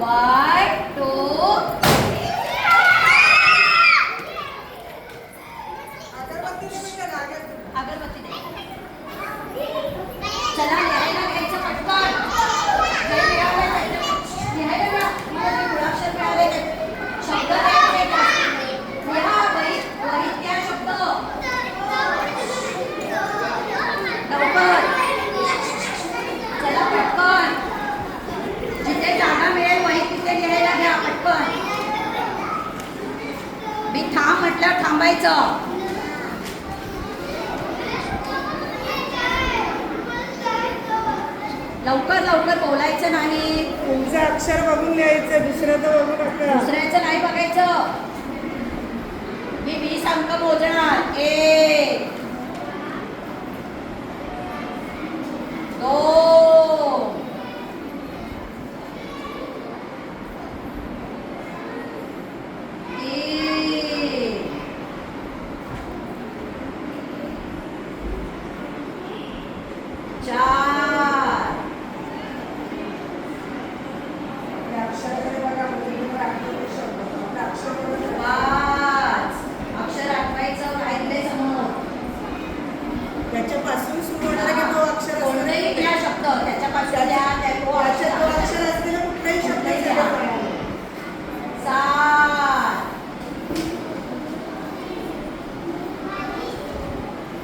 Y 2 अगरबत्ती दे. चला लिहायला घ्यायचं पटकन. लिहायला घ्या. मला ते मुळाक्षर मिळाले. शब्द लिहायचे. लिहा वहीत त्या शब्द लवकर. चला पटकन. जिथे जागा मिळेल वहीत तिथे लिहायला घ्या पटकन. मी थांब म्हटलं थांबायचं. लवकर लवकर बोलायचं नाही. तुमचं अक्षर बघून लिहायचं, दुसऱ्याचं बघू नका. दुसऱ्याचं नाही बघायचं. मी 20 अंक मोजणार. 1 2